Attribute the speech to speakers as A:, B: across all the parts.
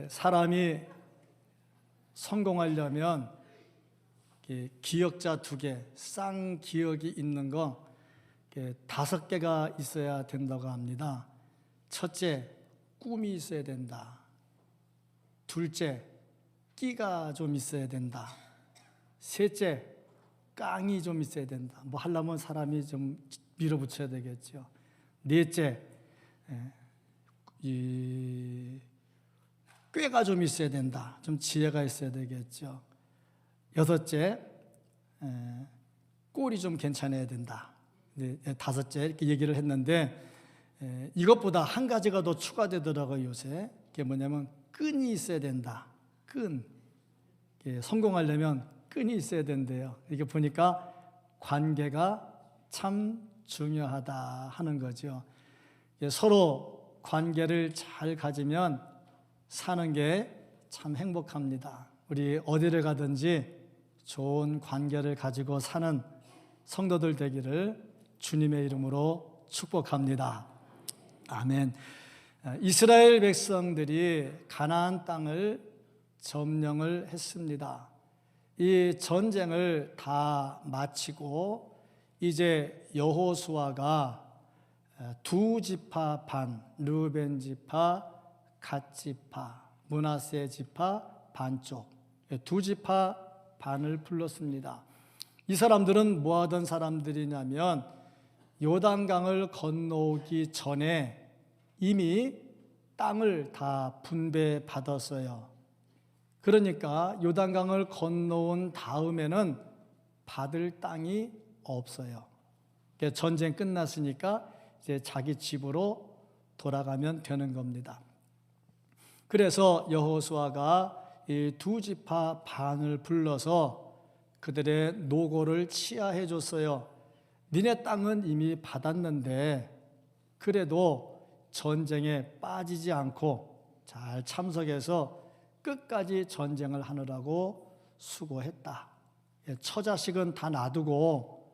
A: 사람이 성공하려면 기역자 2개, 쌍기역이 있는 거 5개가 있어야 된다고 합니다. 첫째, 꿈이 있어야 된다. 둘째, 끼가 좀 있어야 된다. 셋째, 깡이 좀 있어야 된다. 뭐 하려면 사람이 좀 밀어붙여야 되겠죠. 넷째, 이 꾀가 좀 있어야 된다. 좀 지혜가 있어야 되겠죠. 여섯째, 꼴이 좀 괜찮아야 된다. 다섯째 이렇게 얘기를 했는데 이것보다 한 가지가 더 추가되더라고요. 요새 그게 뭐냐면 끈이 있어야 된다. 끈. 성공하려면 끈이 있어야 된대요. 이게 보니까 관계가 참 중요하다 하는 거죠. 서로 관계를 잘 가지면 사는 게 참 행복합니다. 우리 어디를 가든지 좋은 관계를 가지고 사는 성도들 되기를 주님의 이름으로 축복합니다. 아멘. 이스라엘 백성들이 가나안 땅을 점령을 했습니다. 이 전쟁을 다 마치고 이제 여호수아가 2지파 반, 르우벤 지파, 갓 지파, 므낫세 지파 반쪽 2지파 반을 불렀습니다. 이 사람들은 뭐 하던 사람들이냐면 요단강을 건너오기 전에 이미 땅을 다 분배받았어요. 그러니까 요단강을 건너온 다음에는 받을 땅이 없어요. 전쟁 끝났으니까 이제 자기 집으로 돌아가면 되는 겁니다. 그래서 여호수아가 이 2지파 반을 불러서 그들의 노고를 치하해 줬어요. 니네 땅은 이미 받았는데 그래도 전쟁에 빠지지 않고 잘 참석해서 끝까지 전쟁을 하느라고 수고했다. 처자식은 다 놔두고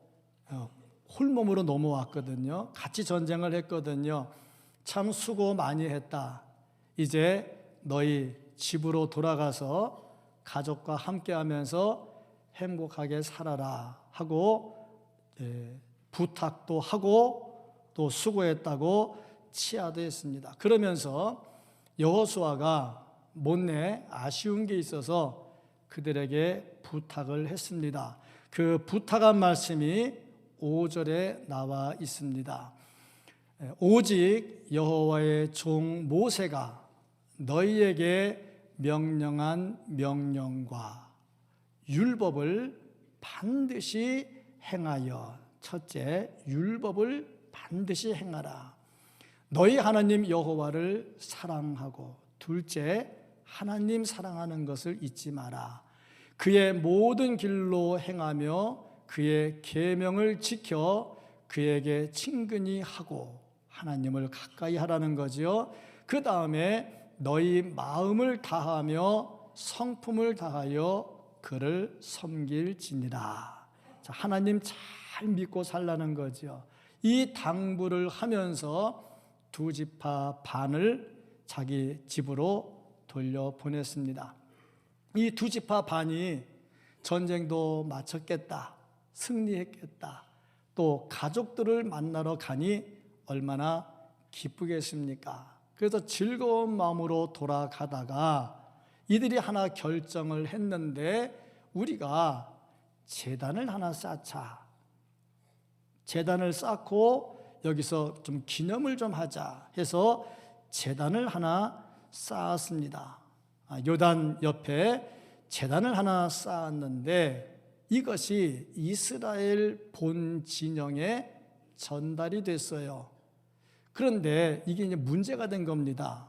A: 홀몸으로 넘어왔거든요. 같이 전쟁을 했거든요. 참 수고 많이 했다. 이제 너희 집으로 돌아가서 가족과 함께하면서 행복하게 살아라 하고 부탁도 하고 또 수고했다고 치하도 했습니다. 그러면서 여호수아가 못내 아쉬운 게 있어서 그들에게 부탁을 했습니다. 그 부탁한 말씀이 5절에 나와 있습니다. 오직 여호와의 종 모세가 너희에게 명령한 명령과 율법을 반드시 행하여, 첫째, 율법을 반드시 행하라. 너희 하나님 여호와를 사랑하고, 둘째, 하나님 사랑하는 것을 잊지 마라. 그의 모든 길로 행하며 그의 계명을 지켜 그에게 친근히 하고, 하나님을 가까이 하라는 거죠. 그 다음에 너희 마음을 다하며 성품을 다하여 그를 섬길지니라. 하나님 잘 믿고 살라는 거죠. 이 당부를 하면서 2지파 반을 자기 집으로 돌려보냈습니다. 이 2지파 반이 전쟁도 마쳤겠다, 승리했겠다, 또 가족들을 만나러 가니 얼마나 기쁘겠습니까? 그래서 즐거운 마음으로 돌아가다가 이들이 하나 결정을 했는데 우리가 제단을 하나 쌓자. 제단을 쌓고 여기서 좀 기념을 좀 하자 해서 제단을 하나 쌓았습니다. 요단 옆에 제단을 하나 쌓았는데 이것이 이스라엘 본 진영에 전달이 됐어요. 그런데 이게 이제 문제가 된 겁니다.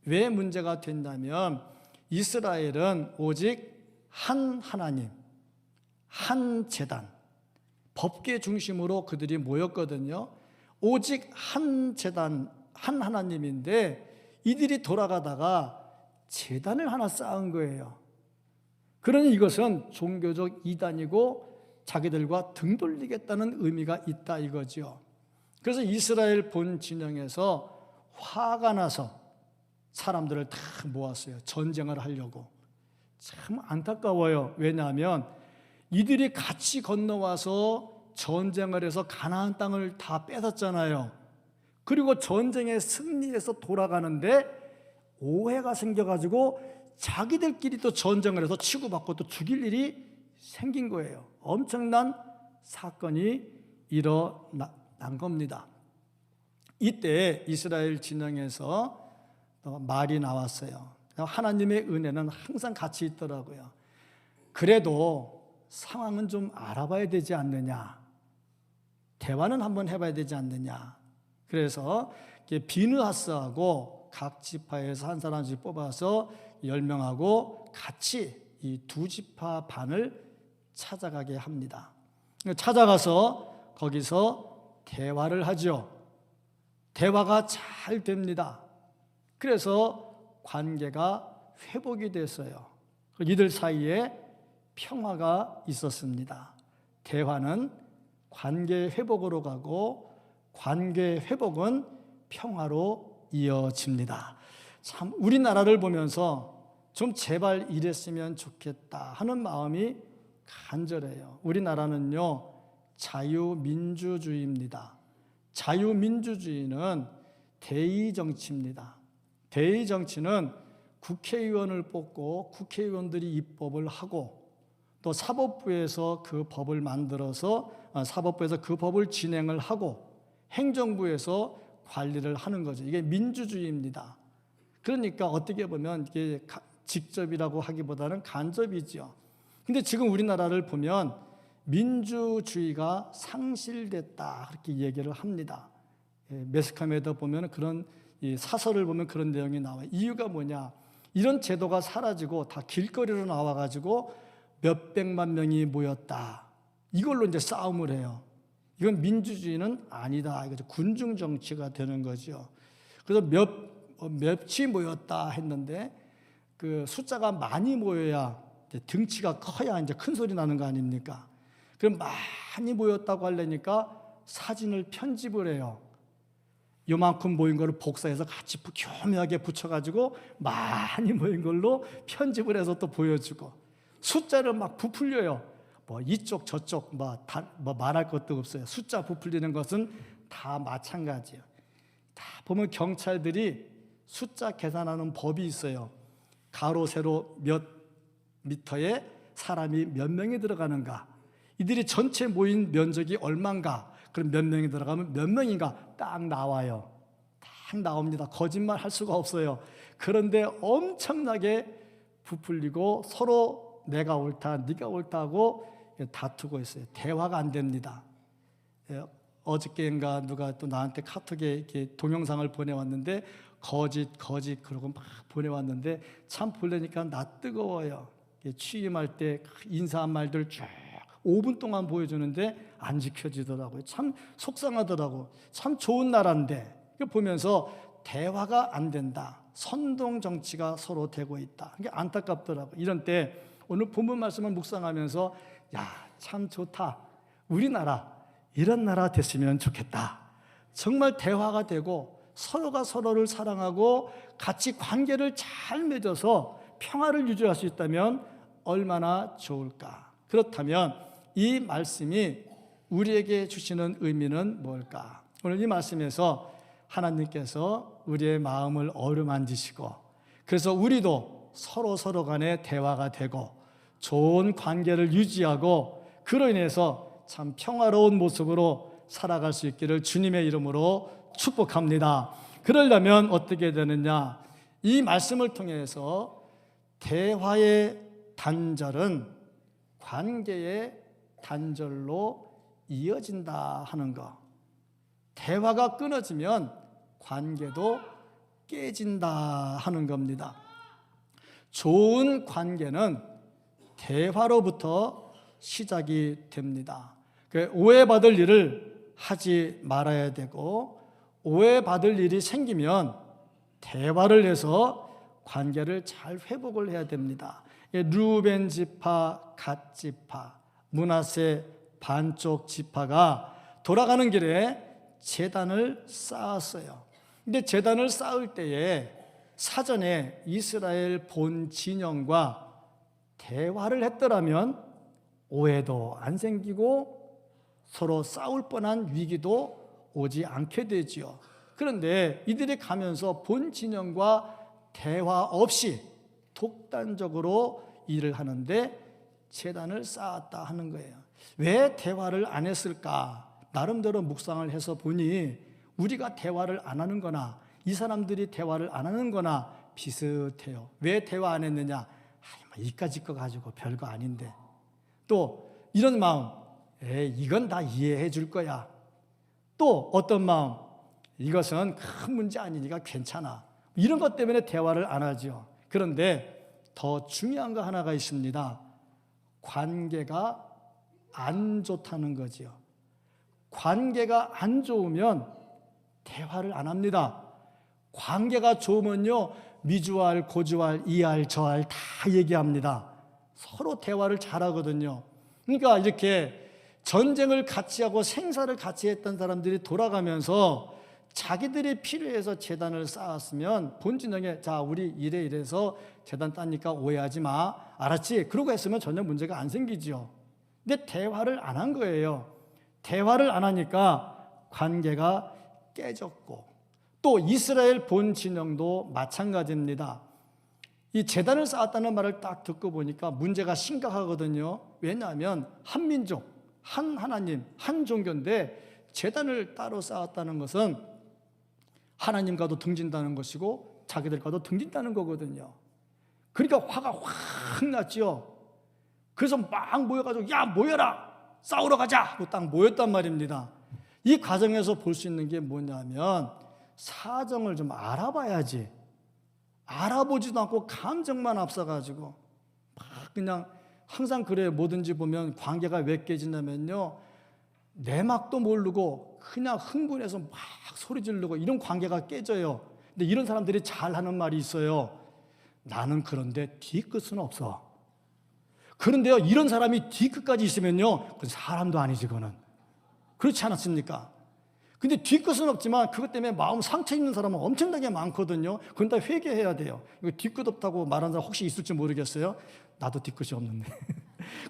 A: 왜 문제가 된다면 이스라엘은 오직 한 하나님, 한 제단, 법계 중심으로 그들이 모였거든요. 오직 한 제단, 한 하나님인데 이들이 돌아가다가 제단을 하나 쌓은 거예요. 그러니 이것은 종교적 이단이고 자기들과 등 돌리겠다는 의미가 있다 이거죠. 그래서 이스라엘 본 진영에서 화가 나서 사람들을 다 모았어요. 전쟁을 하려고. 참 안타까워요. 왜냐하면 이들이 같이 건너와서 전쟁을 해서 가나안 땅을 다 뺏었잖아요. 그리고 전쟁에 승리해서 돌아가는데 오해가 생겨가지고 자기들끼리 또 전쟁을 해서 치고받고 또 죽일 일이 생긴 거예요. 엄청난 사건이 일어난 겁니다. 이때 이스라엘 진영에서 말이 나왔어요. 하나님의 은혜는 항상 같이 있더라고요. 그래도 상황은 좀 알아봐야 되지 않느냐, 대화는 한번 해봐야 되지 않느냐. 그래서 비느하스하고 각 지파에서 한 사람씩 뽑아서 10명하고 같이 이 두 지파 반을 찾아가게 합니다. 찾아가서 거기서 대화를 하죠. 대화가 잘 됩니다. 그래서 관계가 회복이 됐어요. 이들 사이에 평화가 있었습니다. 대화는 관계 회복으로 가고 관계 회복은 평화로 이어집니다. 참 우리나라를 보면서 좀 제발 이랬으면 좋겠다 하는 마음이 간절해요. 우리나라는요, 자유민주주의입니다. 자유민주주의는 대의정치입니다. 대의정치는 국회의원을 뽑고 국회의원들이 입법을 하고 또 사법부에서 그 법을 만들어서 사법부에서 그 법을 진행을 하고 행정부에서 관리를 하는 거죠. 이게 민주주의입니다. 그러니까 어떻게 보면 이게 직접이라고 하기보다는 간접이죠. 근데 지금 우리나라를 보면 민주주의가 상실됐다 그렇게 얘기를 합니다. 매스컴에도 보면 그런 사설을 보면 그런 내용이 나와요. 이유가 뭐냐? 이런 제도가 사라지고 다 길거리로 나와가지고 몇백만 명이 모였다. 이걸로 이제 싸움을 해요. 이건 민주주의는 아니다. 이거죠. 군중 정치가 되는 거죠. 그래서 몇이 모였다 했는데 그 숫자가 많이 모여야 등치가 커야 이제 큰 소리 나는 거 아닙니까? 그럼 많이 모였다고 하려니까 사진을 편집을 해요. 요만큼 모인 거를 복사해서 같이 교묘하게 붙여가지고 많이 모인 걸로 편집을 해서 또 보여주고 숫자를 막 부풀려요. 뭐 이쪽 저쪽 뭐 말할 것도 없어요. 숫자 부풀리는 것은 다 마찬가지예요. 다 보면 경찰들이 숫자 계산하는 법이 있어요. 가로 세로 몇 미터에 사람이 몇 명이 들어가는가, 이들이 전체 모인 면적이 얼마인가, 그럼 몇 명이 들어가면 몇 명인가 딱 나와요. 딱 나옵니다. 거짓말 할 수가 없어요. 그런데 엄청나게 부풀리고 서로 내가 옳다 네가 옳다 하고 다투고 있어요. 대화가 안 됩니다. 어저께인가 누가 또 나한테 카톡에 이렇게 동영상을 보내왔는데 거짓 그러고 막 보내왔는데 참 보려니까 나 뜨거워요. 취임할 때 인사한 말들 쭉 5분 동안 보여주는데 안 지켜지더라고요. 참 속상하더라고. 참 좋은 나라인데 보면서 대화가 안 된다. 선동 정치가 서로 되고 있다. 이게 안타깝더라고요. 이런 때 오늘 본문 말씀을 묵상하면서 야, 참 좋다. 우리나라 이런 나라 됐으면 좋겠다. 정말 대화가 되고 서로가 서로를 사랑하고 같이 관계를 잘 맺어서 평화를 유지할 수 있다면 얼마나 좋을까. 그렇다면 이 말씀이 우리에게 주시는 의미는 뭘까? 오늘 이 말씀에서 하나님께서 우리의 마음을 어루만지시고 그래서 우리도 서로 간에 대화가 되고 좋은 관계를 유지하고 그로 인해서 참 평화로운 모습으로 살아갈 수 있기를 주님의 이름으로 축복합니다. 그러려면 어떻게 되느냐? 이 말씀을 통해서 대화의 단절은 관계의 단절로 이어진다 하는 것. 대화가 끊어지면 관계도 깨진다 하는 겁니다. 좋은 관계는 대화로부터 시작이 됩니다. 오해받을 일을 하지 말아야 되고 오해받을 일이 생기면 대화를 해서 관계를 잘 회복을 해야 됩니다. 르우벤 지파, 갓 지파, 므낫세 반쪽 지파가 돌아가는 길에 제단을 쌓았어요. 근데 제단을 쌓을 때에 사전에 이스라엘 본 진영과 대화를 했더라면 오해도 안 생기고 서로 싸울 뻔한 위기도 오지 않게 되지요. 그런데 이들이 가면서 본 진영과 대화 없이 독단적으로 일을 하는데 제단을 쌓았다 하는 거예요. 왜 대화를 안 했을까? 나름대로 묵상을 해서 보니 우리가 대화를 안 하는 거나 이 사람들이 대화를 안 하는 거나 비슷해요. 왜 대화 안 했느냐? 이까짓 거 가지고 별거 아닌데. 또 이런 마음, 이건 다 이해해 줄 거야. 또 어떤 마음, 이것은 큰 문제 아니니까 괜찮아. 이런 것 때문에 대화를 안 하죠. 그런데 더 중요한 거 하나가 있습니다. 관계가 안 좋다는 거지요. 관계가 안 좋으면 대화를 안 합니다. 관계가 좋으면요, 미주알, 고주알, 이알, 저알 다 얘기합니다. 서로 대화를 잘하거든요. 그러니까 이렇게 전쟁을 같이 하고 생사를 같이 했던 사람들이 돌아가면서 자기들이 필요해서 제단을 쌓았으면 본진영에 자 우리 이래서 제단 따니까 오해하지 마, 알았지? 그러고 했으면 전혀 문제가 안 생기죠. 근데 대화를 안 한 거예요. 대화를 안 하니까 관계가 깨졌고, 또 이스라엘 본 진영도 마찬가지입니다. 이 제단을 쌓았다는 말을 딱 듣고 보니까 문제가 심각하거든요. 왜냐하면 한 민족, 한 하나님, 한 종교인데 제단을 따로 쌓았다는 것은 하나님과도 등진다는 것이고 자기들과도 등진다는 거거든요. 그러니까 화가 확 났죠. 그래서 막 모여가지고 야 모여라, 싸우러 가자 하고 딱 모였단 말입니다. 이 과정에서 볼 수 있는 게 뭐냐면 사정을 좀 알아봐야지. 알아보지도 않고 감정만 앞서가지고 막 그냥 항상 그래요. 뭐든지 보면 관계가 왜 깨진다면요, 내막도 모르고 그냥 흥분해서 막 소리 지르고 이런 관계가 깨져요. 근데 이런 사람들이 잘 하는 말이 있어요. 나는 그런데 뒤끝은 없어. 그런데요, 이런 사람이 뒤끝까지 있으면요, 그건 사람도 아니지, 그거는. 그렇지 않았습니까? 근데 뒤끝은 없지만 그것 때문에 마음 상처 입는 사람은 엄청나게 많거든요. 그건 다 회개해야 돼요. 이거 뒤끝 없다고 말하는 사람 혹시 있을지 모르겠어요. 나도 뒤끝이 없는데.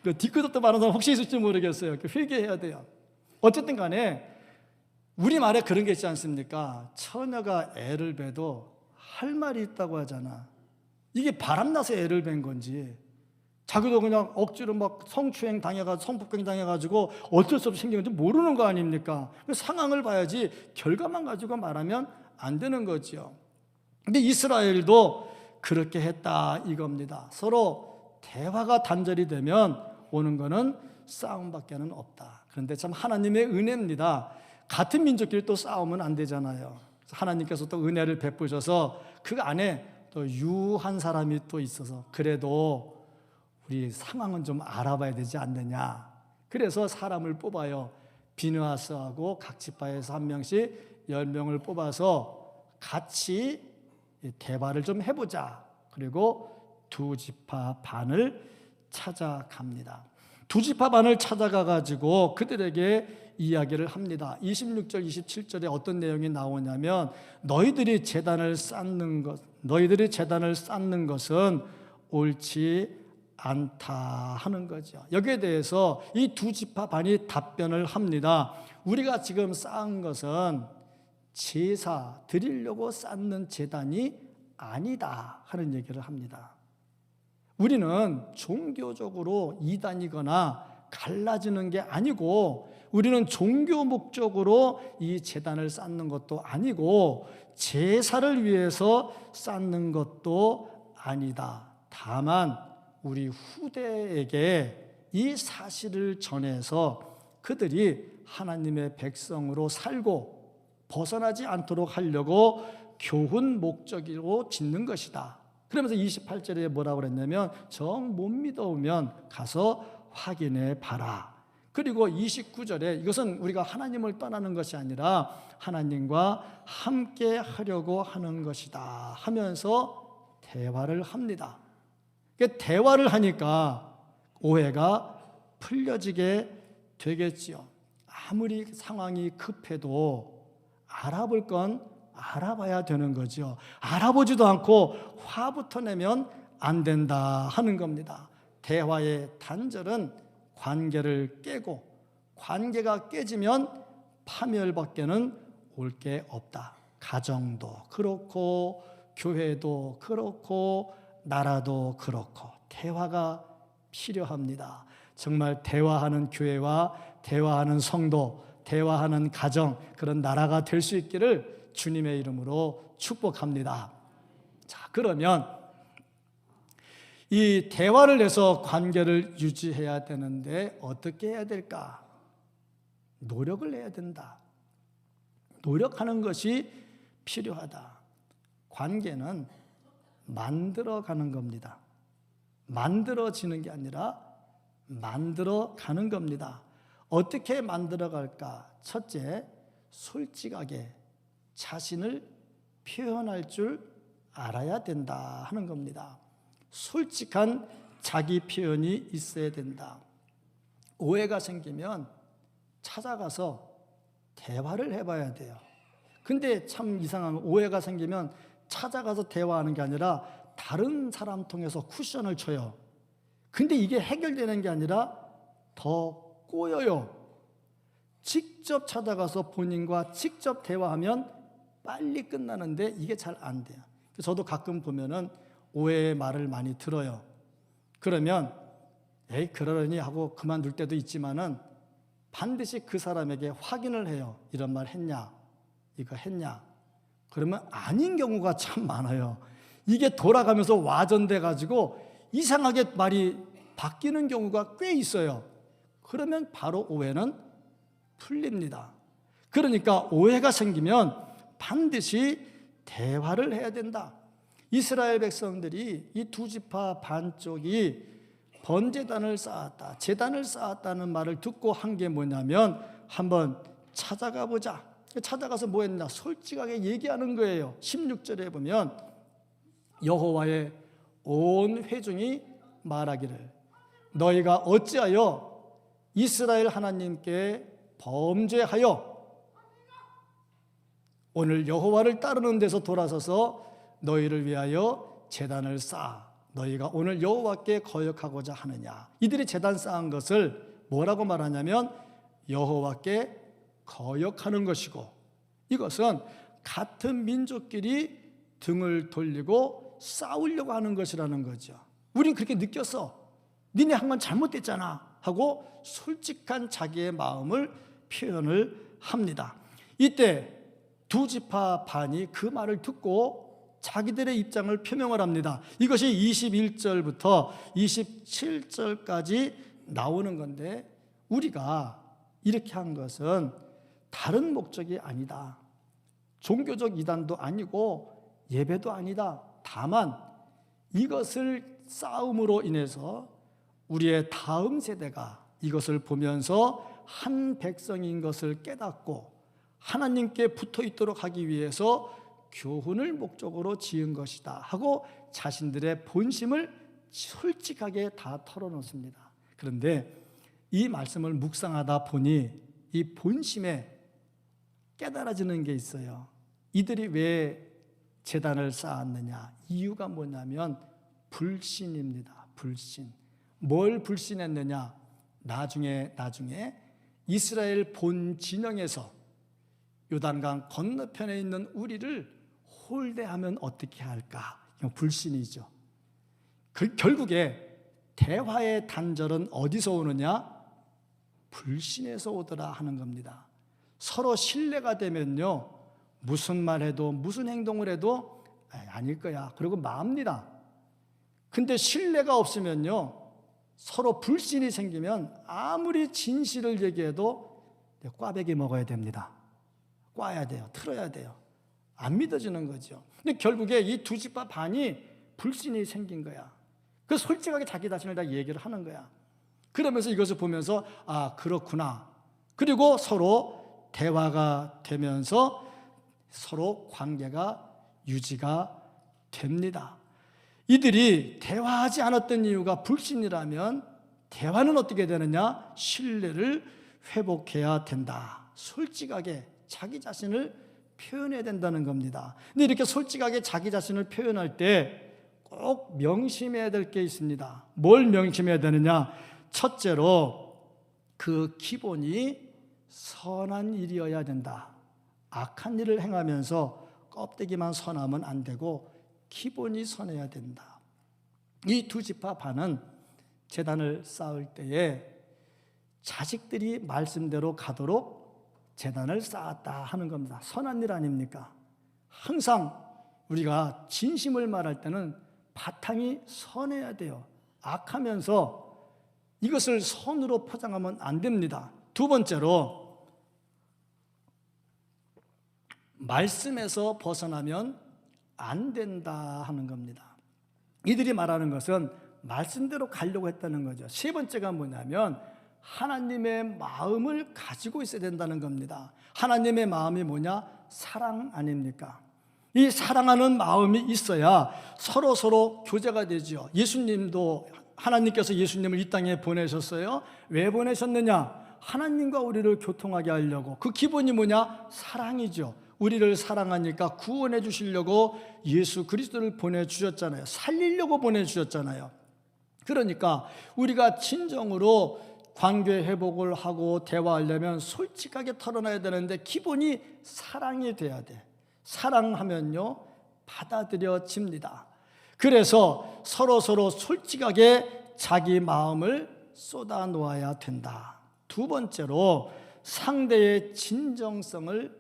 A: 그 뒤끝 없다고 말하는 사람 혹시 있을지 모르겠어요. 회개해야 돼요. 어쨌든 간에 우리말에 그런 게 있지 않습니까? 처녀가 애를 베도 할 말이 있다고 하잖아. 이게 바람나서 애를 벤 건지 자기도 그냥 억지로 막 성추행 당해가지고 성폭행 당해가지고 어쩔 수 없이 생긴 건지 모르는 거 아닙니까? 상황을 봐야지 결과만 가지고 말하면 안 되는 거죠. 근데 이스라엘도 그렇게 했다 이겁니다. 서로 대화가 단절이 되면 오는 거는 싸움밖에는 없다. 그런데 참 하나님의 은혜입니다. 같은 민족끼리 또 싸우면 안 되잖아요. 하나님께서 또 은혜를 베푸셔서 그 안에 또 유한 사람이 또 있어서 그래도 우리 상황은 좀 알아봐야 되지 않느냐. 그래서 사람을 뽑아요. 비느하스하고 각 지파에서 한 명씩 10명을 뽑아서 같이 대화를 좀 해보자. 그리고 두 지파 반을 찾아갑니다. 두 지파 반을 찾아가가지고 그들에게 이야기를 합니다. 26절, 27절에 어떤 내용이 나오냐면 너희들이 제단을 쌓는 것은 옳지 않다 하는 거죠. 여기에 대해서 이 두 지파 반이 답변을 합니다. 우리가 지금 쌓은 것은 제사 드리려고 쌓는 제단이 아니다 하는 얘기를 합니다. 우리는 종교적으로 이단이거나 갈라지는 게 아니고 우리는 종교 목적으로 이 제단을 쌓는 것도 아니고 제사를 위해서 쌓는 것도 아니다. 다만 우리 후대에게 이 사실을 전해서 그들이 하나님의 백성으로 살고 벗어나지 않도록 하려고 교훈 목적으로 짓는 것이다. 그러면서 28절에 뭐라고 그랬냐면 정 못 믿어오면 가서 확인해 봐라. 그리고 29절에 이것은 우리가 하나님을 떠나는 것이 아니라 하나님과 함께 하려고 하는 것이다 하면서 대화를 합니다. 대화를 하니까 오해가 풀려지게 되겠지요. 아무리 상황이 급해도 알아볼 건 알아봐야 되는 거죠. 알아보지도 않고 화부터 내면 안 된다 하는 겁니다. 대화의 단절은 관계를 깨고, 관계가 깨지면 파멸밖에는 올 게 없다. 가정도 그렇고 교회도 그렇고 나라도 그렇고 대화가 필요합니다. 정말 대화하는 교회와 대화하는 성도, 대화하는 가정, 그런 나라가 될 수 있기를 주님의 이름으로 축복합니다. 자, 그러면 이 대화를 해서 관계를 유지해야 되는데 어떻게 해야 될까? 노력을 해야 된다. 노력하는 것이 필요하다. 관계는 만들어가는 겁니다. 만들어지는 게 아니라 만들어가는 겁니다. 어떻게 만들어갈까? 첫째, 솔직하게 자신을 표현할 줄 알아야 된다 하는 겁니다. 솔직한 자기 표현이 있어야 된다. 오해가 생기면 찾아가서 대화를 해봐야 돼요. 근데 참 이상한 오해가 생기면 찾아가서 대화하는 게 아니라 다른 사람 통해서 쿠션을 쳐요. 근데 이게 해결되는 게 아니라 더 꼬여요. 직접 찾아가서 본인과 직접 대화하면 빨리 끝나는데 이게 잘 안 돼요. 저도 가끔 보면은 오해의 말을 많이 들어요. 그러면 에이 그러려니 하고 그만둘 때도 있지만은 반드시 그 사람에게 확인을 해요. 이런 말 했냐? 이거 했냐? 그러면 아닌 경우가 참 많아요. 이게 돌아가면서 와전돼 가지고 이상하게 말이 바뀌는 경우가 꽤 있어요. 그러면 바로 오해는 풀립니다. 그러니까 오해가 생기면 반드시 대화를 해야 된다. 이스라엘 백성들이 이 두 지파 반쪽이 번제단을 쌓았다, 제단을 쌓았다는 말을 듣고 한 게 뭐냐면 한번 찾아가 보자. 찾아가서 뭐 했나? 솔직하게 얘기하는 거예요. 16절에 보면 여호와의 온 회중이 말하기를 너희가 어찌하여 이스라엘 하나님께 범죄하여 오늘 여호와를 따르는 데서 돌아서서 너희를 위하여 제단을 쌓아 너희가 오늘 여호와께 거역하고자 하느냐. 이들이 제단 쌓은 것을 뭐라고 말하냐면 여호와께 거역하는 것이고, 이것은 같은 민족끼리 등을 돌리고 싸우려고 하는 것이라는 거죠. 우린 그렇게 느꼈어. 니네 한 건 잘못됐잖아 하고 솔직한 자기의 마음을 표현을 합니다. 이때 두 지파 반이 그 말을 듣고 자기들의 입장을 표명을 합니다. 이것이 21절부터 27절까지 나오는 건데, 우리가 이렇게 한 것은 다른 목적이 아니다. 종교적 이단도 아니고 예배도 아니다. 다만 이것을 싸움으로 인해서 우리의 다음 세대가 이것을 보면서 한 백성인 것을 깨닫고 하나님께 붙어 있도록 하기 위해서 교훈을 목적으로 지은 것이다 하고 자신들의 본심을 솔직하게 다 털어놓습니다. 그런데 이 말씀을 묵상하다 보니 이 본심에 깨달아지는 게 있어요. 이들이 왜 제단을 쌓았느냐? 이유가 뭐냐면 불신입니다. 불신. 뭘 불신했느냐? 나중에 이스라엘 본 진영에서 요단강 건너편에 있는 우리를 홀대하면 어떻게 할까? 이건 불신이죠. 결국에 대화의 단절은 어디서 오느냐? 불신에서 오더라 하는 겁니다. 서로 신뢰가 되면요, 무슨 말 해도 무슨 행동을 해도 아닐 거야 그리고 맙니다. 근데 신뢰가 없으면요, 서로 불신이 생기면 아무리 진실을 얘기해도 꽈배기 먹어야 됩니다. 꽈야 돼요. 틀어야 돼요. 안 믿어지는 거죠. 근데 결국에 이 두 지파 반이 불신이 생긴 거야. 그 솔직하게 자기 자신을 다 얘기를 하는 거야. 그러면서 이것을 보면서 아 그렇구나. 그리고 서로 대화가 되면서 서로 관계가 유지가 됩니다. 이들이 대화하지 않았던 이유가 불신이라면 대화는 어떻게 되느냐? 신뢰를 회복해야 된다. 솔직하게 자기 자신을 표현해야 된다는 겁니다. 근데 이렇게 솔직하게 자기 자신을 표현할 때 꼭 명심해야 될 게 있습니다. 뭘 명심해야 되느냐? 첫째로 그 기본이 선한 일이어야 된다. 악한 일을 행하면서 껍데기만 선하면 안 되고 기본이 선해야 된다. 이 두 지파 반은 제단을 쌓을 때에 자식들이 말씀대로 가도록 제단을 쌓았다 하는 겁니다. 선한 일 아닙니까? 항상 우리가 진심을 말할 때는 바탕이 선해야 돼요. 악하면서 이것을 선으로 포장하면 안 됩니다. 두 번째로 말씀에서 벗어나면 안 된다 하는 겁니다. 이들이 말하는 것은 말씀대로 가려고 했다는 거죠. 세 번째가 뭐냐면 하나님의 마음을 가지고 있어야 된다는 겁니다. 하나님의 마음이 뭐냐? 사랑 아닙니까? 이 사랑하는 마음이 있어야 서로 교제가 되죠. 예수님도 하나님께서 예수님을 이 땅에 보내셨어요. 왜 보내셨느냐? 하나님과 우리를 교통하게 하려고. 그 기본이 뭐냐? 사랑이죠. 우리를 사랑하니까 구원해 주시려고 예수 그리스도를 보내주셨잖아요. 살리려고 보내주셨잖아요. 그러니까 우리가 진정으로 관계 회복을 하고 대화하려면 솔직하게 털어놔야 되는데 기본이 사랑이 돼야 돼. 사랑하면요 받아들여집니다. 그래서 서로 솔직하게 자기 마음을 쏟아 놓아야 된다. 두 번째로 상대의 진정성을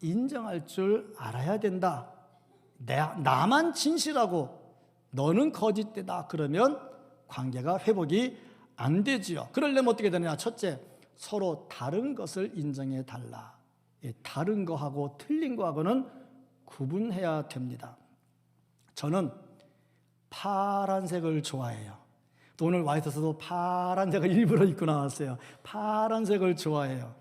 A: 인정할 줄 알아야 된다. 나만 진실하고 너는 거짓되다 그러면 관계가 회복이 안 되지요. 그러려면 어떻게 되느냐? 첫째, 서로 다른 것을 인정해 달라. 다른 거하고 틀린 거하고는 구분해야 됩니다. 저는 파란색을 좋아해요. 또 오늘 와 있어서도 파란색을 일부러 입고 나왔어요. 파란색을 좋아해요.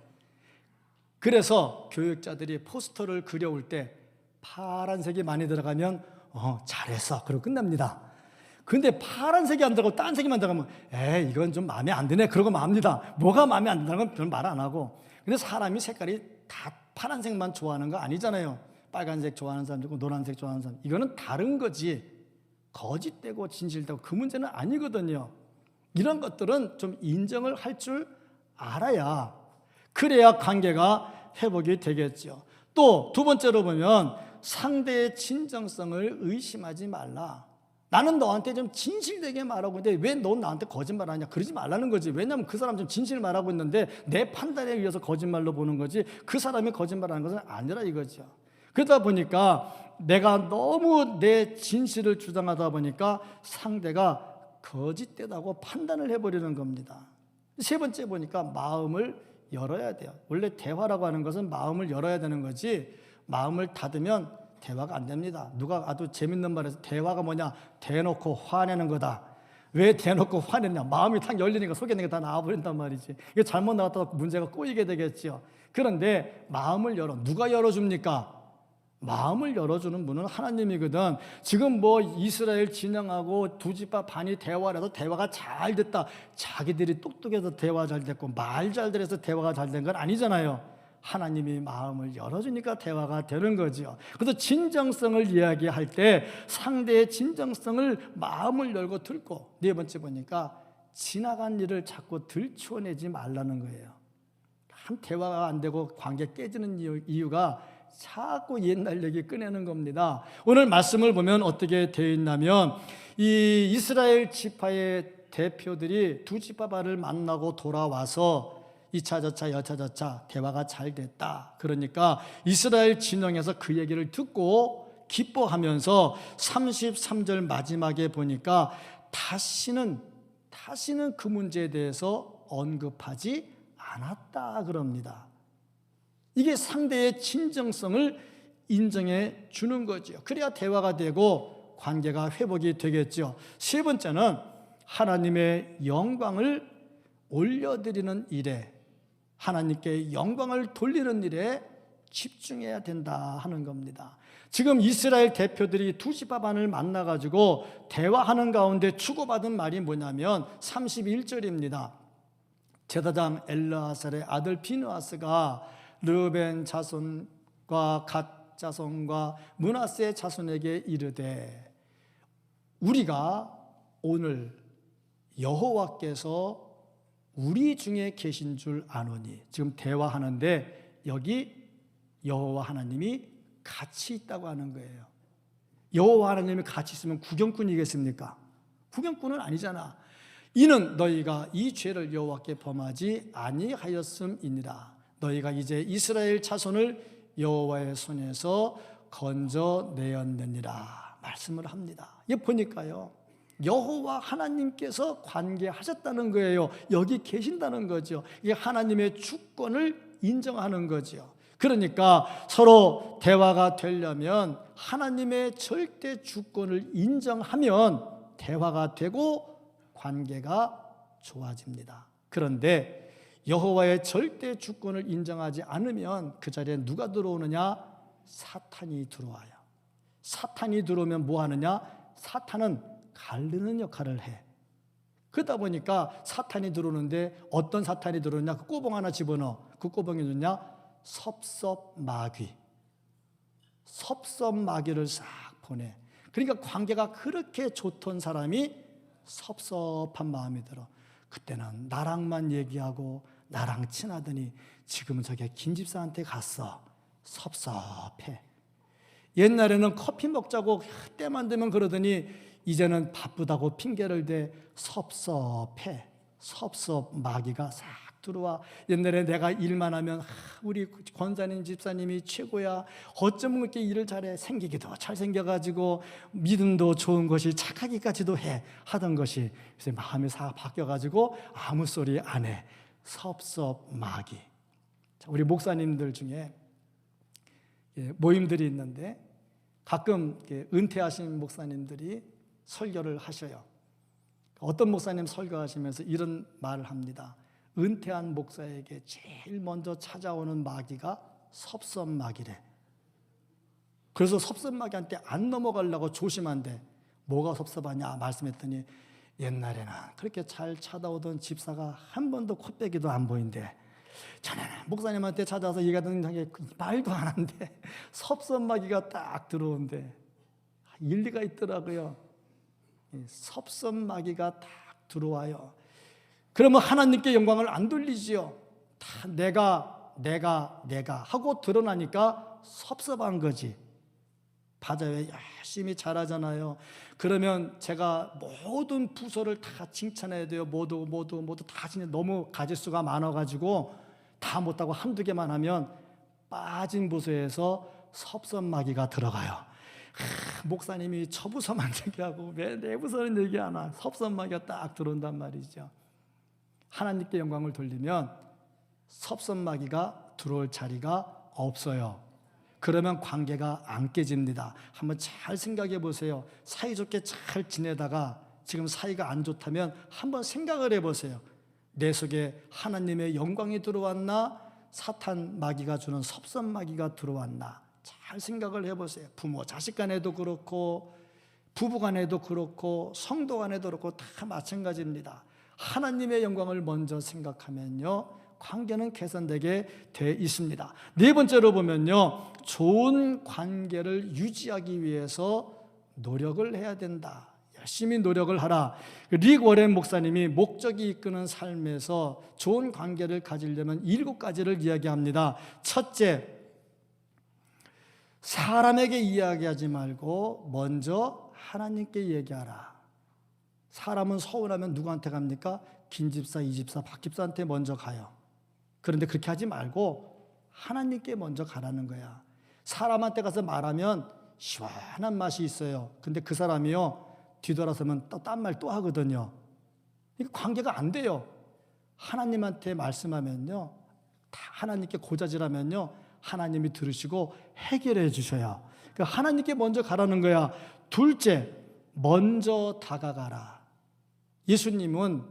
A: 그래서 교육자들이 포스터를 그려올 때 파란색이 많이 들어가면 잘했어 그러고 끝납니다. 근데 파란색이 안 들어가고 딴 색이만 들어가면 이건 좀 마음에 안 드네 그러고 맙니다. 뭐가 마음에 안 든다는 건 별로 말 안 하고. 근데 사람이 색깔이 다 파란색만 좋아하는 거 아니잖아요. 빨간색 좋아하는 사람 있고 노란색 좋아하는 사람. 이거는 다른 거지 거짓되고 진실되고 그 문제는 아니거든요. 이런 것들은 좀 인정을 할 줄 알아야 그래야 관계가 회복이 되겠죠. 또 두 번째로 보면 상대의 진정성을 의심하지 말라. 나는 너한테 좀 진실되게 말하고 있는데 왜 넌 나한테 거짓말하냐? 그러지 말라는 거지. 왜냐하면 그 사람 좀 진실을 말하고 있는데 내 판단에 의해서 거짓말로 보는 거지 그 사람이 거짓말하는 것은 아니라 이거죠. 그러다 보니까 내가 너무 내 진실을 주장하다 보니까 상대가 거짓되다고 판단을 해버리는 겁니다. 세 번째 보니까 마음을 열어야 돼요. 원래 대화라고 하는 것은 마음을 열어야 되는 거지 마음을 닫으면 대화가 안 됩니다. 누가 아주 재밌는 말에서 대화가 뭐냐? 대놓고 화내는 거다. 왜 대놓고 화냈냐? 마음이 탁 열리니까 속에 있는 게 다 나와버린단 말이지. 이게 잘못 나왔다가 문제가 꼬이게 되겠죠. 그런데 마음을 열어. 누가 열어줍니까? 마음을 열어주는 분은 하나님이거든. 지금 뭐 이스라엘 진영하고 두 지파 반이 대화를 해서 대화가 잘 됐다. 자기들이 똑똑해서 대화 잘 됐고 말 잘 들어서 대화가 잘 된 건 아니잖아요. 하나님이 마음을 열어주니까 대화가 되는 거죠. 그래서 진정성을 이야기할 때 상대의 진정성을 마음을 열고 듣고 네 번째 보니까 지나간 일을 자꾸 들추어내지 말라는 거예요. 한 대화가 안 되고 관계 깨지는 이유가 자꾸 옛날 얘기 꺼내는 겁니다. 오늘 말씀을 보면 어떻게 되어 있냐면 이 이스라엘 지파의 대표들이 두 지파를 만나고 돌아와서 2차 저차 여차 저차 대화가 잘 됐다. 그러니까 이스라엘 진영에서 그 얘기를 듣고 기뻐하면서 33절 마지막에 보니까 다시는 그 문제에 대해서 언급하지 않았다 그럽니다. 이게 상대의 진정성을 인정해 주는 거죠. 그래야 대화가 되고 관계가 회복이 되겠죠. 세 번째는 하나님의 영광을 올려드리는 일에 하나님께 영광을 돌리는 일에 집중해야 된다 하는 겁니다. 지금 이스라엘 대표들이 두 지파 반을 만나가지고 대화하는 가운데 주고받은 말이 뭐냐면 31절입니다. 제사장 엘르아살의 아들 비느하스가 르벤 자손과 갓 자손과 므낫세 자손에게 이르되 우리가 오늘 여호와께서 우리 중에 계신 줄 아노니. 지금 대화하는데 여기 여호와 하나님이 같이 있다고 하는 거예요. 여호와 하나님이 같이 있으면 구경꾼이겠습니까? 구경꾼은 아니잖아. 이는 너희가 이 죄를 여호와께 범하지 아니하였음이니라. 너희가 이제 이스라엘 자손을 여호와의 손에서 건져내었느니라 말씀을 합니다. 이게 보니까요, 여호와 하나님께서 관계하셨다는 거예요. 여기 계신다는 거죠. 이게 하나님의 주권을 인정하는 거죠. 그러니까 서로 대화가 되려면 하나님의 절대 주권을 인정하면 대화가 되고 관계가 좋아집니다. 그런데 여호와의 절대 주권을 인정하지 않으면 그 자리에 누가 들어오느냐? 사탄이 들어와요. 사탄이 들어오면 뭐 하느냐? 사탄은 가르는 역할을 해. 그러다 보니까 사탄이 들어오는데 어떤 사탄이 들어오냐? 그 꼬봉 하나 집어넣어. 그 꼬봉이 누냐? 섭섭마귀. 섭섭마귀를 싹 보내. 그러니까 관계가 그렇게 좋던 사람이 섭섭한 마음이 들어. 그때는 나랑만 얘기하고 나랑 친하더니 지금은 저게 김집사한테 갔어. 섭섭해. 옛날에는 커피 먹자고 때만 되면 그러더니 이제는 바쁘다고 핑계를 대. 섭섭해. 섭섭마귀가 싹 들어와. 옛날에 내가 일만 하면 우리 권사님 집사님이 최고야. 어쩌면 그렇게 일을 잘해. 생기기도 잘생겨가지고 믿음도 좋은 것이 착하기까지도 해. 하던 것이 그래서 마음이 싹 바뀌어가지고 아무 소리 안 해. 섭섭마귀. 우리 목사님들 중에 모임들이 있는데 가끔 은퇴하신 목사님들이 설교를 하셔요. 어떤 목사님 설교하시면서 이런 말을 합니다. 은퇴한 목사에게 제일 먼저 찾아오는 마귀가 섭섭마귀래. 그래서 섭섭마귀한테 안 넘어가려고 조심한대. 뭐가 섭섭하냐 말씀했더니 옛날에는 그렇게 잘 찾아오던 집사가 한 번도 코빼기도 안 보인대. 전에는 목사님한테 찾아와서 얘기하던 게 말도 안 한대. 섭섭마귀가 딱 들어온대. 일리가 있더라고요. 섭섭마귀가 딱 들어와요. 그러면 하나님께 영광을 안 돌리지요. 다 내가 하고 드러나니까 섭섭한 거지. 맞아요. 열심히 잘하잖아요. 그러면 제가 모든 부서를 다 칭찬해야 돼요. 모두 다 너무 가지수가 많아가지고 다 못하고 한두 개만 하면 빠진 부서에서 섭섭마귀가 들어가요. 목사님이 저 부서만 얘기하고 왜 내 부서는 얘기 안 하나. 섭섭마귀가 딱 들어온단 말이죠. 하나님께 영광을 돌리면 섭섭마귀가 들어올 자리가 없어요. 그러면 관계가 안 깨집니다. 한번 잘 생각해 보세요. 사이좋게 잘 지내다가 지금 사이가 안 좋다면 한번 생각을 해보세요. 내 속에 하나님의 영광이 들어왔나? 사탄 마귀가 주는 섭섭마귀가 들어왔나? 잘 생각을 해보세요. 부모 자식 간에도 그렇고 부부 간에도 그렇고 성도 간에도 그렇고 다 마찬가지입니다. 하나님의 영광을 먼저 생각하면요, 관계는 개선되게 돼 있습니다. 네 번째로 보면요, 좋은 관계를 유지하기 위해서 노력을 해야 된다. 열심히 노력을 하라. 릭 워렌 목사님이 목적이 이끄는 삶에서 좋은 관계를 가지려면 7가지를 이야기합니다. 첫째, 사람에게 이야기하지 말고 먼저 하나님께 얘기하라. 사람은 서운하면 누구한테 갑니까? 김집사, 이집사, 박집사한테 먼저 가요. 그런데 그렇게 하지 말고 하나님께 먼저 가라는 거야. 사람한테 가서 말하면 시원한 맛이 있어요. 근데 그 사람이요, 뒤돌아서면 또 딴 말 또 하거든요. 이거 관계가 안 돼요. 하나님한테 말씀하면요, 다 하나님께 고자질하면요, 하나님이 들으시고 해결해 주셔요. 그러니까 하나님께 먼저 가라는 거야. 둘째, 먼저 다가가라. 예수님은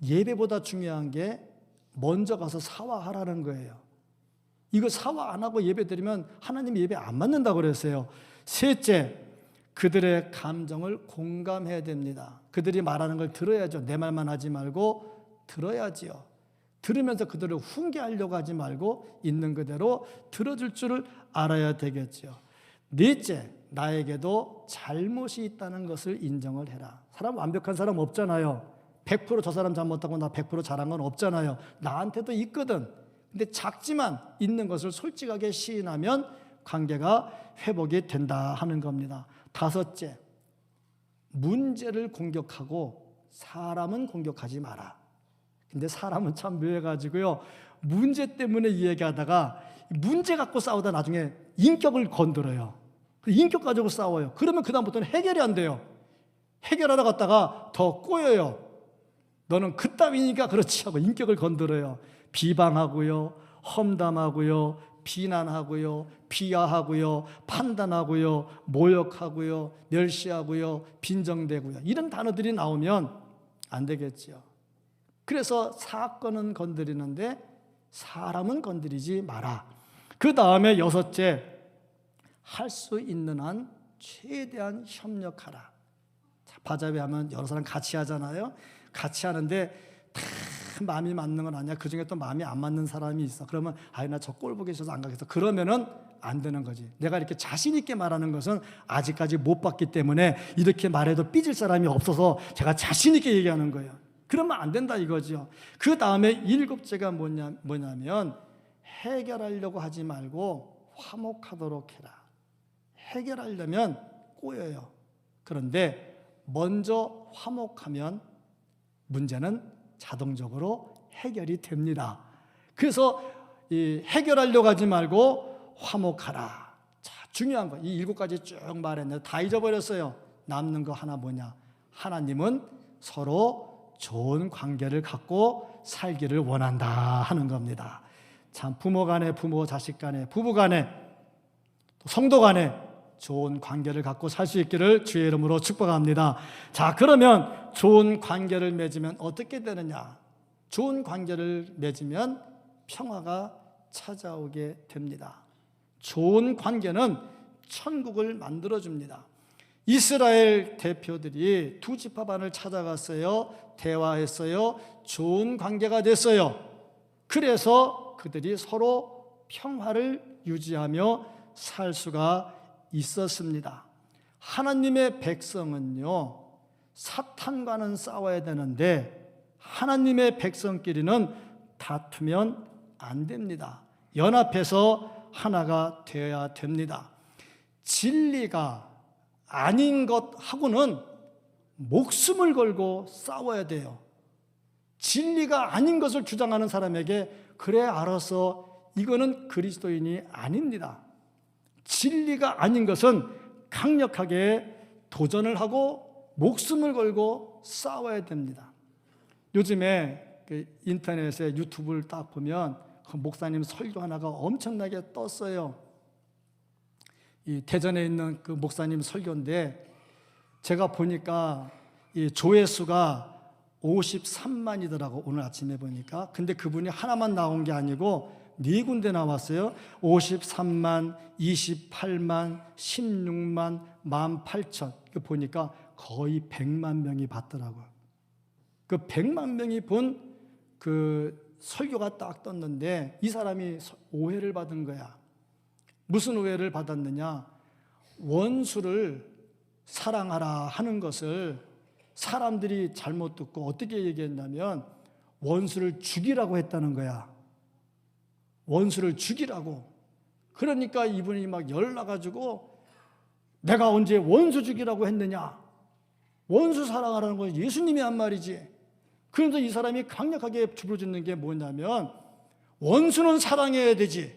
A: 예배보다 중요한 게 먼저 가서 사화하라는 거예요. 이거 사화 안 하고 예배 드리면 하나님 예배 안 받는다고 그랬어요. 셋째, 그들의 감정을 공감해야 됩니다. 그들이 말하는 걸 들어야죠. 내 말만 하지 말고 들어야지요. 들으면서 그들을 훈계하려고 하지 말고 있는 그대로 들어줄 줄을 알아야 되겠죠. 넷째, 나에게도 잘못이 있다는 것을 인정을 해라. 사람 완벽한 사람 없잖아요. 100%저 사람 잘못하고 나 100% 잘한 건 없잖아요. 나한테도 있거든. 근데 작지만 있는 것을 솔직하게 시인하면 관계가 회복이 된다 하는 겁니다. 다섯째, 문제를 공격하고 사람은 공격하지 마라. 근데 사람은 참 묘해가지고요, 문제 때문에 이야기하다가 문제 갖고 싸우다 나중에 인격을 건드려요. 인격 가지고 싸워요. 그러면 그다음부터는 해결이 안 돼요. 해결하러 갔다가 더 꼬여요. 너는 그따위니까 그렇지 하고 인격을 건드려요. 비방하고요, 험담하고요, 비난하고요, 비하하고요, 판단하고요, 모욕하고요, 멸시하고요, 빈정대고요. 이런 단어들이 나오면 안 되겠죠. 그래서 사건은 건드리는데 사람은 건드리지 마라. 그 다음에 여섯째, 할 수 있는 한 최대한 협력하라. 바자회 하면 여러 사람 같이 하잖아요. 같이 하는데 다 마음이 맞는 건 아니야. 그중에 또 마음이 안 맞는 사람이 있어. 그러면 나 저 꼴 보기 싫어서 안 가겠어. 그러면은 안 되는 거지. 내가 이렇게 자신 있게 말하는 것은 아직까지 못 봤기 때문에 이렇게 말해도 삐질 사람이 없어서 제가 자신 있게 얘기하는 거예요. 그러면 안 된다 이거죠. 그 다음에 일곱째가 뭐냐면 해결하려고 하지 말고 화목하도록 해라. 해결하려면 꼬여요. 그런데 먼저 화목하면 문제는 자동적으로 해결이 됩니다. 그래서 이 해결하려고 하지 말고 화목하라. 자, 중요한 거. 이 7가지 쭉 말했는데 다 잊어버렸어요. 남는 거 하나 뭐냐? 하나님은 서로 좋은 관계를 갖고 살기를 원한다 하는 겁니다. 참 부모 간에, 부모 자식 간에, 부부 간에, 성도 간에 좋은 관계를 갖고 살 수 있기를 주의 이름으로 축복합니다. 자, 그러면 좋은 관계를 맺으면 어떻게 되느냐? 좋은 관계를 맺으면 평화가 찾아오게 됩니다. 좋은 관계는 천국을 만들어줍니다. 이스라엘 대표들이 두 지파반을 찾아갔어요. 대화했어요. 좋은 관계가 됐어요. 그래서 그들이 서로 평화를 유지하며 살 수가 있었습니다. 하나님의 백성은요, 사탄과는 싸워야 되는데 하나님의 백성끼리는 다투면 안 됩니다. 연합해서 하나가 되어야 됩니다. 진리가 아닌 것하고는 목숨을 걸고 싸워야 돼요. 진리가 아닌 것을 주장하는 사람에게 그래 알아서 이거는 그리스도인이 아닙니다. 진리가 아닌 것은 강력하게 도전을 하고 목숨을 걸고 싸워야 됩니다. 요즘에 그 인터넷에 유튜브를 딱 보면 그 목사님 설교 하나가 엄청나게 떴어요. 이 대전에 있는 그 목사님 설교인데 제가 보니까 이 조회수가 53만이더라고 오늘 아침에 보니까. 근데 그분이 하나만 나온 게 아니고 4군데 나왔어요. 53만, 28만, 16만, 18,000. 그 보니까 거의 100만 명이 봤더라고요. 그 100만 명이 본 그 설교가 딱 떴는데 이 사람이 오해를 받은 거야. 무슨 오해를 받았느냐? 원수를 사랑하라 하는 것을 사람들이 잘못 듣고 어떻게 얘기했냐면 원수를 죽이라고 했다는 거야. 원수를 죽이라고. 그러니까 이분이 막 열나가지고 내가 언제 원수 죽이라고 했느냐? 원수 사랑하라는 건 예수님이 한 말이지. 그래서 이 사람이 강력하게 부르짖는 게 뭐냐면 원수는 사랑해야 되지.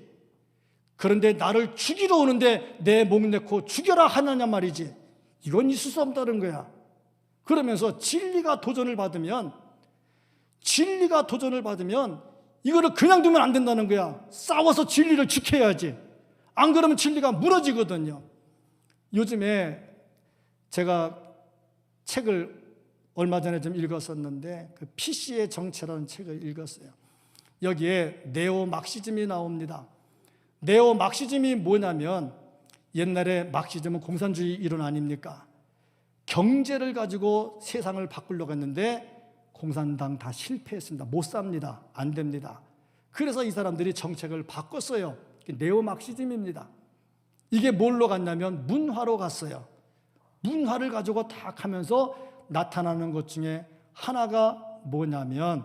A: 그런데 나를 죽이러 오는데 내 목 내고 죽여라 하느냐 말이지. 이건 있을 수 없다는 거야. 그러면서 진리가 도전을 받으면 이거를 그냥 두면 안 된다는 거야. 싸워서 진리를 지켜야지. 안 그러면 진리가 무너지거든요. 요즘에 제가 책을 얼마 전에 좀 읽었었는데 그 PC의 정체라는 책을 읽었어요. 여기에 네오 막시즘이 나옵니다. 네오 막시즘이 뭐냐면 옛날에 막시즘은 공산주의 이론 아닙니까? 경제를 가지고 세상을 바꾸려고 했는데 공산당 다 실패했습니다. 못 삽니다. 안 됩니다. 그래서 이 사람들이 정책을 바꿨어요. 네오 막시즘입니다. 이게 뭘로 갔냐면 문화로 갔어요. 문화를 가지고 딱 하면서 나타나는 것 중에 하나가 뭐냐면,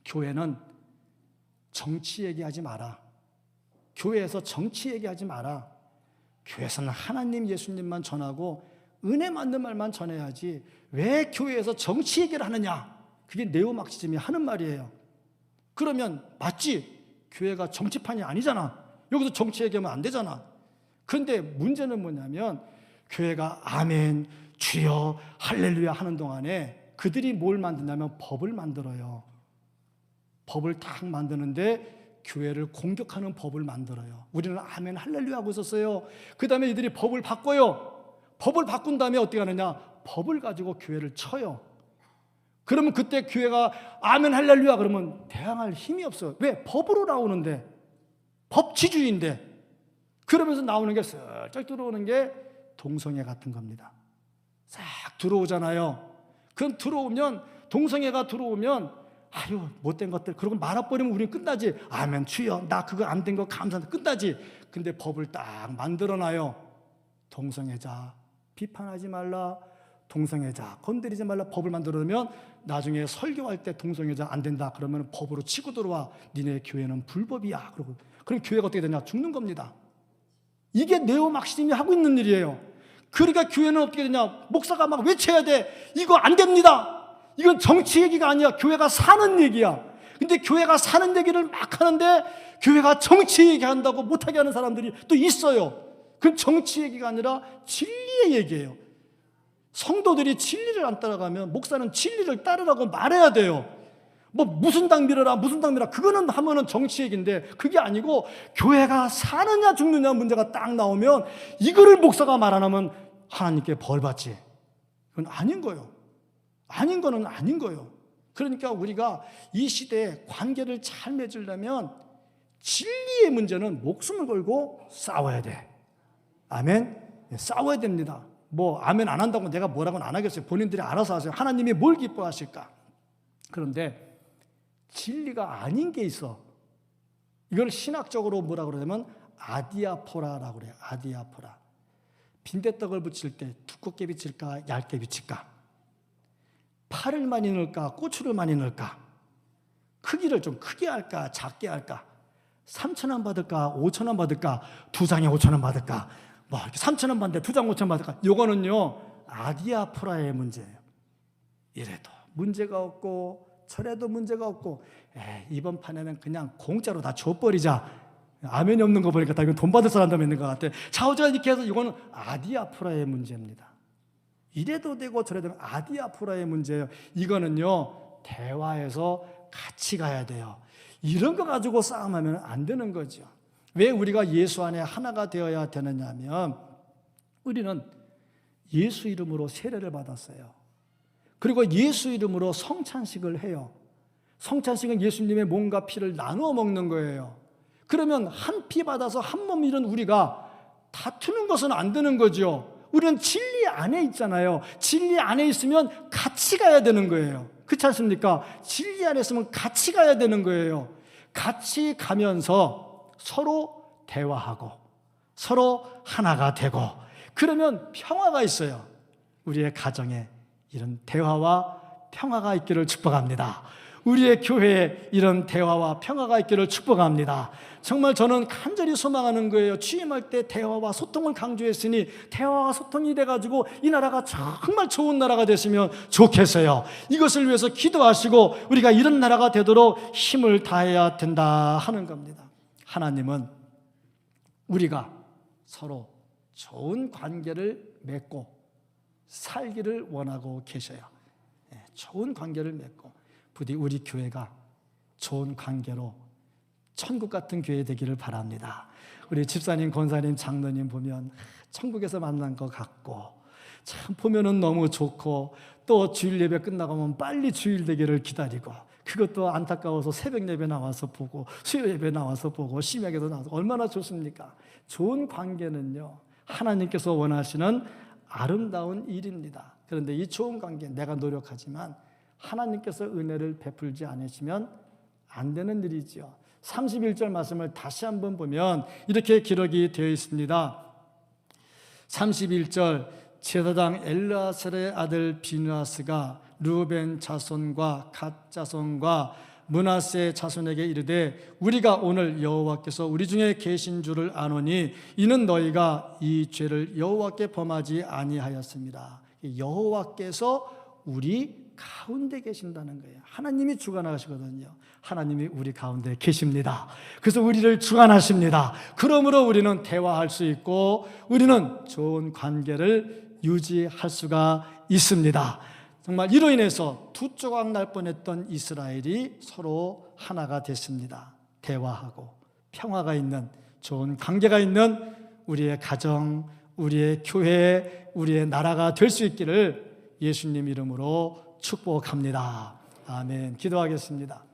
A: 교회는 정치 얘기하지 마라. 교회에서 정치 얘기하지 마라. 교회에서는 하나님, 예수님만 전하고 은혜 맞는 말만 전해야지 왜 교회에서 정치 얘기를 하느냐. 그게 네오마르크시즘이 하는 말이에요. 그러면 맞지? 교회가 정치판이 아니잖아. 여기서 정치 얘기하면 안 되잖아. 그런데 문제는 뭐냐면, 교회가 아멘, 주여, 할렐루야 하는 동안에 그들이 뭘 만드냐면 법을 만들어요. 법을 딱 만드는데 교회를 공격하는 법을 만들어요. 우리는 아멘, 할렐루야 하고 있었어요. 그 다음에 이들이 법을 바꿔요. 법을 바꾼 다음에 어떻게 하느냐? 법을 가지고 교회를 쳐요. 그러면 그때 교회가 아멘, 할렐루야 그러면 대항할 힘이 없어요. 왜? 법으로 나오는데, 법치주의인데. 그러면서 나오는 게 슬쩍 들어오는 게 동성애 같은 겁니다. 싹 들어오잖아요. 그럼 들어오면, 동성애가 들어오면 아유 못된 것들 그러고 말아버리면 우리는 끝나지. 아멘 주여 나 그거 안 된 거 감사합니다 끝나지. 근데 법을 딱 만들어놔요. 동성애자 비판하지 말라, 동성애자 건드리지 말라 법을 만들어놓으면 나중에 설교할 때 동성애자 안 된다 그러면 법으로 치고 들어와. 니네 교회는 불법이야. 그러고 그럼 교회가 어떻게 되냐? 죽는 겁니다. 이게 네오마르크시즘이 하고 있는 일이에요. 그러니까 교회는 어떻게 되냐? 목사가 막 외쳐야 돼. 이거 안 됩니다. 이건 정치 얘기가 아니야. 교회가 사는 얘기야. 근데 교회가 사는 얘기를 막 하는데 교회가 정치 얘기한다고 못하게 하는 사람들이 또 있어요. 그건 정치 얘기가 아니라 진리의 얘기예요. 성도들이 진리를 안 따라가면 목사는 진리를 따르라고 말해야 돼요. 뭐 무슨 당 밀어라 무슨 당 밀어라 그거는 하면은 정치 얘기인데, 그게 아니고 교회가 사느냐 죽느냐 문제가 딱 나오면 이거를 목사가 말 안 하면 하나님께 벌 받지. 그건 아닌 거예요. 아닌 거는 아닌 거예요. 그러니까 우리가 이 시대에 관계를 잘 맺으려면 진리의 문제는 목숨을 걸고 싸워야 돼. 아멘? 싸워야 됩니다. 뭐 아멘 안 한다고 내가 뭐라고는 안 하겠어요. 본인들이 알아서 하세요. 하나님이 뭘 기뻐하실까? 그런데 진리가 아닌 게 있어. 이걸 신학적으로 뭐라 그러냐면 아디아포라라고 그래요. 아디아포라. 빈대떡을 붙일 때 두껍게 비칠까 얇게 비칠까? 파를 많이 넣을까 고추를 많이 넣을까? 크기를 좀 크게 할까 작게 할까? 3,000원 받을까 5,000원 받을까? 2장에 5,000원 받을까? 뭐 3,000원 받는데 2장 5,000원 받을까? 요거는요 아디아포라의 문제예요. 이래도 문제가 없고 저래도 문제가 없고 이번 판에는 그냥 공짜로 다 줘버리자. 아멘이 없는 거 보니까 다 이건 돈 받을 사람도 있는 것 같아. 자우지가 이렇게 해서 이거는 아디아포라의 문제입니다. 이래도 되고 저래도 되고 아디아포라의 문제예요. 이거는요 대화에서 같이 가야 돼요. 이런 거 가지고 싸움하면 안 되는 거죠. 왜 우리가 예수 안에 하나가 되어야 되느냐면, 우리는 예수 이름으로 세례를 받았어요. 그리고 예수 이름으로 성찬식을 해요. 성찬식은 예수님의 몸과 피를 나누어 먹는 거예요. 그러면 한 피 받아서 한 몸 이룬 우리가 다투는 것은 안 되는 거죠. 우리는 진리 안에 있잖아요. 진리 안에 있으면 같이 가야 되는 거예요. 그렇지 않습니까? 진리 안에 있으면 같이 가야 되는 거예요. 같이 가면서 서로 대화하고 서로 하나가 되고 그러면 평화가 있어요. 우리의 가정에 이런 대화와 평화가 있기를 축복합니다. 우리의 교회에 이런 대화와 평화가 있기를 축복합니다. 정말 저는 간절히 소망하는 거예요. 취임할 때 대화와 소통을 강조했으니 대화와 소통이 돼가지고 이 나라가 정말 좋은 나라가 됐으면 좋겠어요. 이것을 위해서 기도하시고 우리가 이런 나라가 되도록 힘을 다해야 된다 하는 겁니다. 하나님은 우리가 서로 좋은 관계를 맺고 살기를 원하고 계셔요. 좋은 관계를 맺고 부디 우리 교회가 좋은 관계로 천국 같은 교회 되기를 바랍니다. 우리 집사님, 권사님, 장로님 보면 천국에서 만난 것 같고 참 보면은 너무 좋고 또 주일 예배 끝나고 하면 빨리 주일 되기를 기다리고 그것도 안타까워서 새벽 예배 나와서 보고 수요 예배 나와서 보고 심야기도 나와서 얼마나 좋습니까? 좋은 관계는요 하나님께서 원하시는 아름다운 일입니다. 그런데 이 좋은 관계 내가 노력하지만 하나님께서 은혜를 베풀지 않으시면 안 되는 일이죠. 31절 말씀을 다시 한번 보면 이렇게 기록이 되어 있습니다. 31절 제사장 엘르아살의 아들 비느하스가 르우벤 자손과 갓 자손과 므낫세 자손에게 이르되 우리가 오늘 여호와께서 우리 중에 계신 줄을 아노니 이는 너희가 이 죄를 여호와께 범하지 아니하였습니다. 여호와께서 우리 가운데 계신다는 거예요. 하나님이 주관하시거든요. 하나님이 우리 가운데 계십니다. 그래서 우리를 주관하십니다. 그러므로 우리는 대화할 수 있고 우리는 좋은 관계를 유지할 수가 있습니다. 정말 이로 인해서 두 조각 날 뻔했던 이스라엘이 서로 하나가 됐습니다. 대화하고 평화가 있는 좋은 관계가 있는 우리의 가정, 우리의 교회, 우리의 나라가 될 수 있기를 예수님 이름으로 축복합니다. 아멘. 기도하겠습니다.